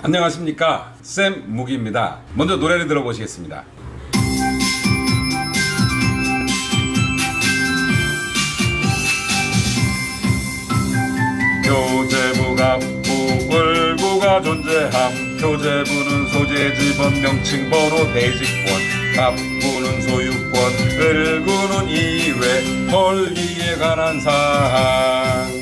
안녕하십니까, 쌤 무기입니다. 먼저 노래를 들어보시겠습니다. 표제부 갑부 을구가 존재함. 표제부는 소재지 번명칭 번호 대직권. 갑부는 소유권, 을구는 이외 권리에 관한 사항.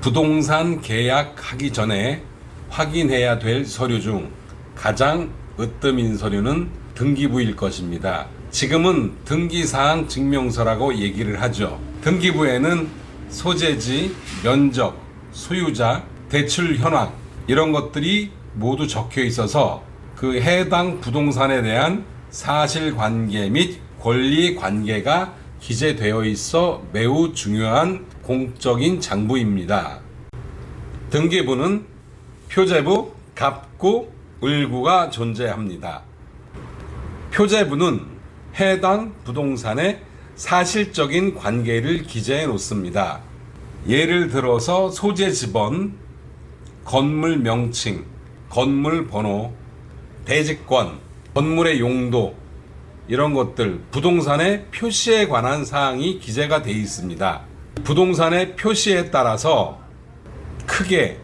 부동산 계약하기 전에 확인해야 될 서류 중 가장 으뜸인 서류는 등기부일 것입니다. 지금은 등기사항 증명서라고 얘기를 하죠. 등기부에는 소재지, 면적, 소유자, 대출 현황 이런 것들이 모두 적혀 있어서 그 해당 부동산에 대한 사실관계 및 권리관계가 기재되어 있어 매우 중요한 공적인 장부입니다. 등기부는 표제부, 갑구, 을구가 존재합니다. 표제부는 해당 부동산의 사실적인 관계를 기재해 놓습니다. 예를 들어서 소재 지번, 건물 명칭, 건물 번호, 대지권, 건물의 용도 이런 것들 부동산의 표시에 관한 사항이 기재가 되어 있습니다. 부동산의 표시에 따라서 크게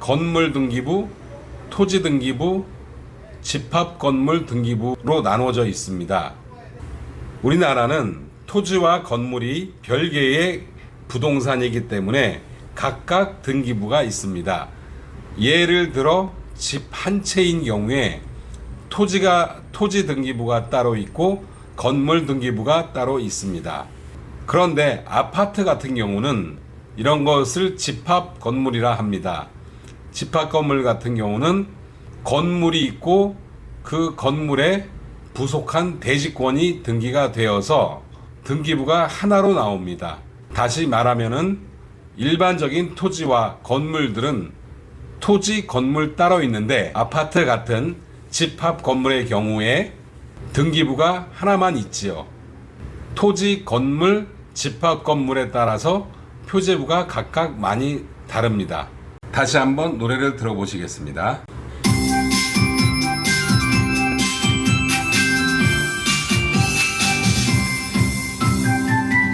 건물 등기부, 토지 등기부, 집합 건물 등기부로 나눠져 있습니다. 우리나라는 토지와 건물이 별개의 부동산이기 때문에 각각 등기부가 있습니다. 예를 들어 집 한 채인 경우에 토지 등기부가 따로 있고 건물 등기부가 따로 있습니다. 그런데 아파트 같은 경우는 이런 것을 집합 건물이라 합니다. 집합 건물 같은 경우는 건물이 있고 그 건물에 부속한 대지권이 등기가 되어서 등기부가 하나로 나옵니다. 다시 말하면은 일반적인 토지와 건물들은 토지, 건물 따로 있는데 아파트 같은 집합 건물의 경우에 등기부가 하나만 있지요. 토지, 건물, 집합 건물에 따라서 표제부가 각각 많이 다릅니다. 다시 한번 노래를 들어보시겠습니다.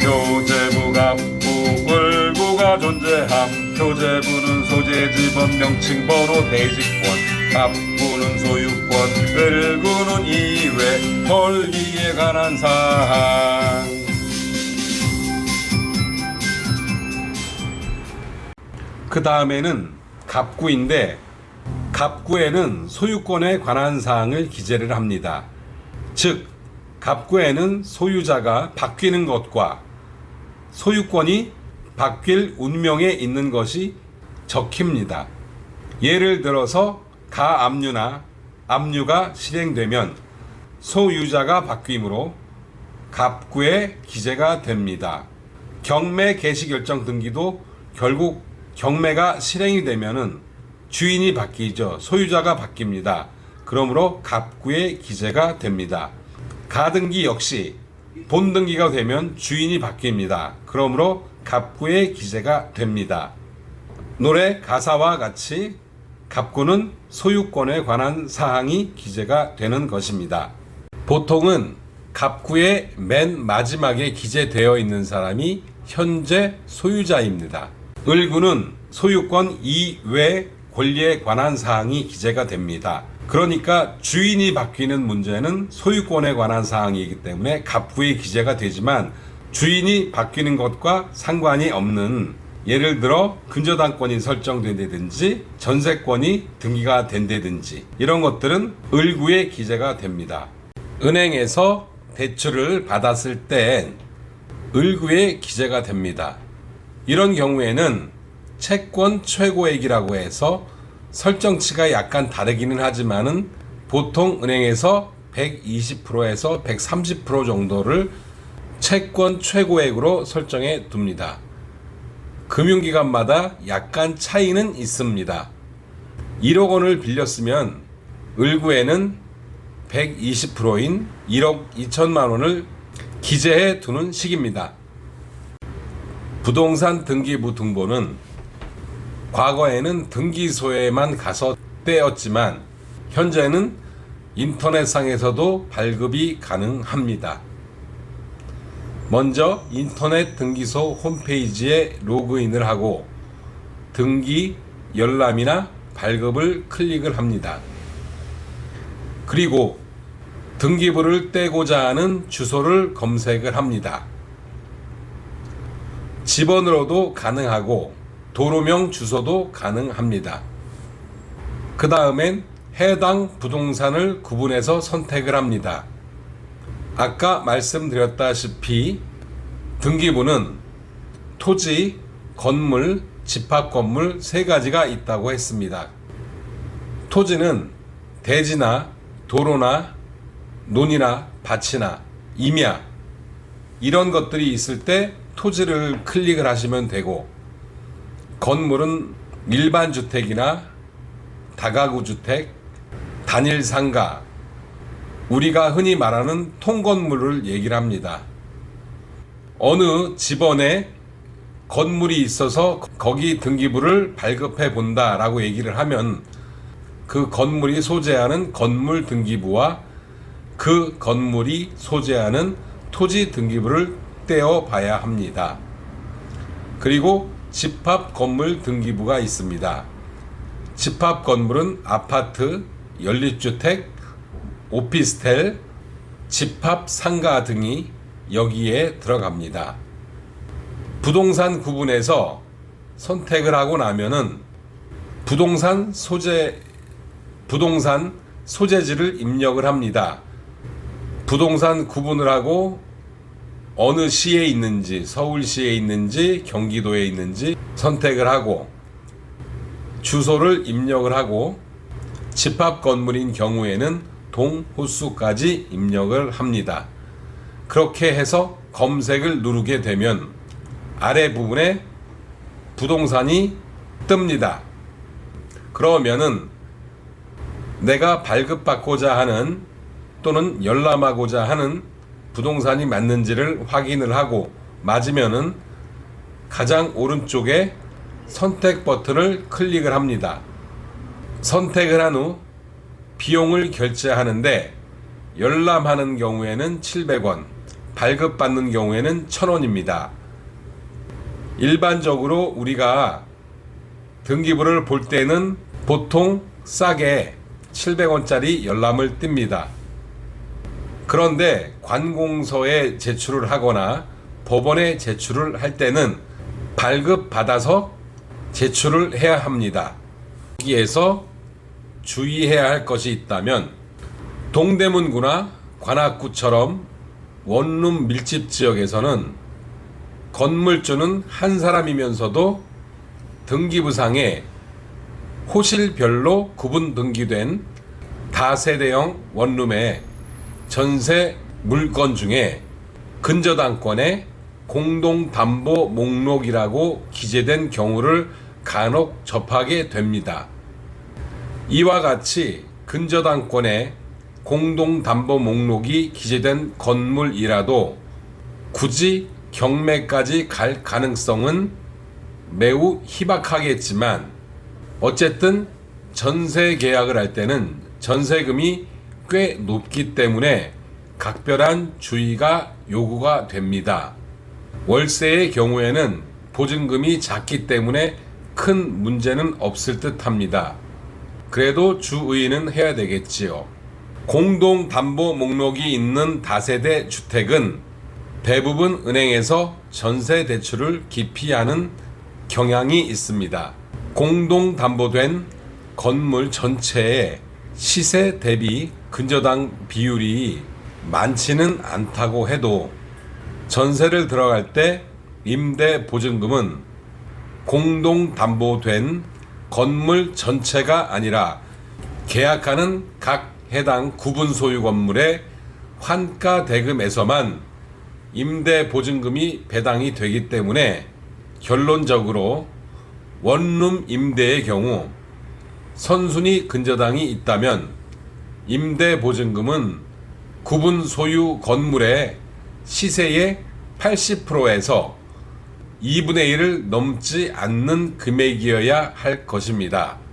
표제부 갑부 을구가 존재함. 표제부는 소재지 번명칭 번호 대직권. 갑부는 소유권, 을구는 이외 권리에 관한 사항. 그 다음에는 갑구인데 갑구에는 소유권에 관한 사항을 기재를 합니다. 즉 갑구에는 소유자가 바뀌는 것과 소유권이 바뀔 운명에 있는 것이 적힙니다. 예를 들어서 가압류나 압류가 실행되면 소유자가 바뀌므로 갑구에 기재가 됩니다. 경매 개시결정 등기도 결국 경매가 실행이 되면은 주인이 바뀌죠. 소유자가 바뀝니다. 그러므로 갑구에 기재가 됩니다. 가등기 역시 본등기가 되면 주인이 바뀝니다. 그러므로 갑구에 기재가 됩니다. 노래 가사와 같이 갑구는 소유권에 관한 사항이 기재가 되는 것입니다. 보통은 갑구의 맨 마지막에 기재되어 있는 사람이 현재 소유자입니다. 을구는 소유권 이외 권리에 관한 사항이 기재가 됩니다. 그러니까 주인이 바뀌는 문제는 소유권에 관한 사항이기 때문에 갑구에 기재가 되지만 주인이 바뀌는 것과 상관이 없는 예를 들어 근저당권이 설정된다든지 전세권이 등기가 된다든지 이런 것들은 을구에 기재가 됩니다. 은행에서 대출을 받았을 땐 을구에 기재가 됩니다. 이런 경우에는 채권 최고액이라고 해서 설정치가 약간 다르기는 하지만은 보통 은행에서 120%에서 130% 정도를 채권 최고액으로 설정해 둡니다. 금융기관마다 약간 차이는 있습니다. 1억 원을 빌렸으면 을구에는 120%인 1억 2천만 원을 기재해 두는 식입니다. 부동산 등기부 등본은 과거에는 등기소에만 가서 떼었지만 현재는 인터넷상에서도 발급이 가능합니다. 먼저 인터넷 등기소 홈페이지에 로그인을 하고 등기, 열람이나 발급을 클릭을 합니다. 그리고 등기부를 떼고자 하는 주소를 검색을 합니다. 집번호로도 가능하고 도로명 주소도 가능합니다. 그 다음엔 해당 부동산을 구분해서 선택을 합니다. 아까 말씀드렸다시피 등기부는 토지, 건물, 집합건물 3가지가 있다고 했습니다. 토지는 대지나 도로나 논이나 밭이나 임야 이런 것들이 있을 때 토지를 클릭을 하시면 되고, 건물은 일반 주택이나 다가구 주택, 단일 상가, 우리가 흔히 말하는 통건물을 얘기를 합니다. 어느 집원에 건물이 있어서 거기 등기부를 발급해 본다 라고 얘기를 하면 그 건물이 소재하는 건물 등기부와 그 건물이 소재하는 토지 등기부를 떼어 봐야 합니다. 그리고 집합 건물 등기부가 있습니다. 집합 건물은 아파트, 연립주택, 오피스텔, 집합 상가 등이 여기에 들어갑니다. 부동산 구분에서 선택을 하고 나면은 부동산 소재지를 입력을 합니다. 부동산 구분을 하고 어느 시에 있는지, 서울시에 있는지, 경기도에 있는지 선택을 하고 주소를 입력을 하고 집합 건물인 경우에는 동호수까지 입력을 합니다. 그렇게 해서 검색을 누르게 되면 아래 부분에 부동산이 뜹니다. 그러면은 내가 발급받고자 하는 또는 열람하고자 하는 부동산이 맞는지를 확인을 하고 맞으면은 가장 오른쪽에 선택 버튼을 클릭을 합니다. 선택을 한 후 비용을 결제하는데 열람하는 경우에는 700원, 발급받는 경우에는 1000원입니다. 일반적으로 우리가 등기부를 볼 때는 보통 싸게 700원짜리 열람을 띱니다. 그런데 관공서에 제출을 하거나 법원에 제출을 할 때는 발급받아서 제출을 해야 합니다. 여기에서 주의해야 할 것이 있다면 동대문구나 관악구처럼 원룸 밀집 지역에서는 건물주는 한 사람이면서도 등기부상에 호실별로 구분 등기된 다세대형 원룸의 전세 물건 중에 근저당권에 공동담보 목록이라고 기재된 경우를 간혹 접하게 됩니다. 이와 같이 근저당권에 공동담보 목록이 기재된 건물이라도 굳이 경매까지 갈 가능성은 매우 희박하겠지만 어쨌든 전세 계약을 할 때는 전세금이 꽤 높기 때문에 각별한 주의가 요구가 됩니다. 월세의 경우에는 보증금이 작기 때문에 큰 문제는 없을 듯 합니다. 그래도 주의는 해야 되겠지요. 공동담보 목록이 있는 다세대 주택은 대부분 은행에서 전세 대출을 기피하는 경향이 있습니다. 공동담보된 건물 전체의 시세 대비 근저당 비율이 많지는 않다고 해도 전세를 들어갈 때 임대 보증금은 공동담보된 건물 전체가 아니라 계약하는 각 해당 구분 소유 건물의 환가 대금에서만 임대 보증금이 배당이 되기 때문에 결론적으로 원룸 임대의 경우 선순위 근저당이 있다면 임대 보증금은 구분 소유 건물의 시세의 80%에서 2분의 1을 넘지 않는 금액이어야 할 것입니다.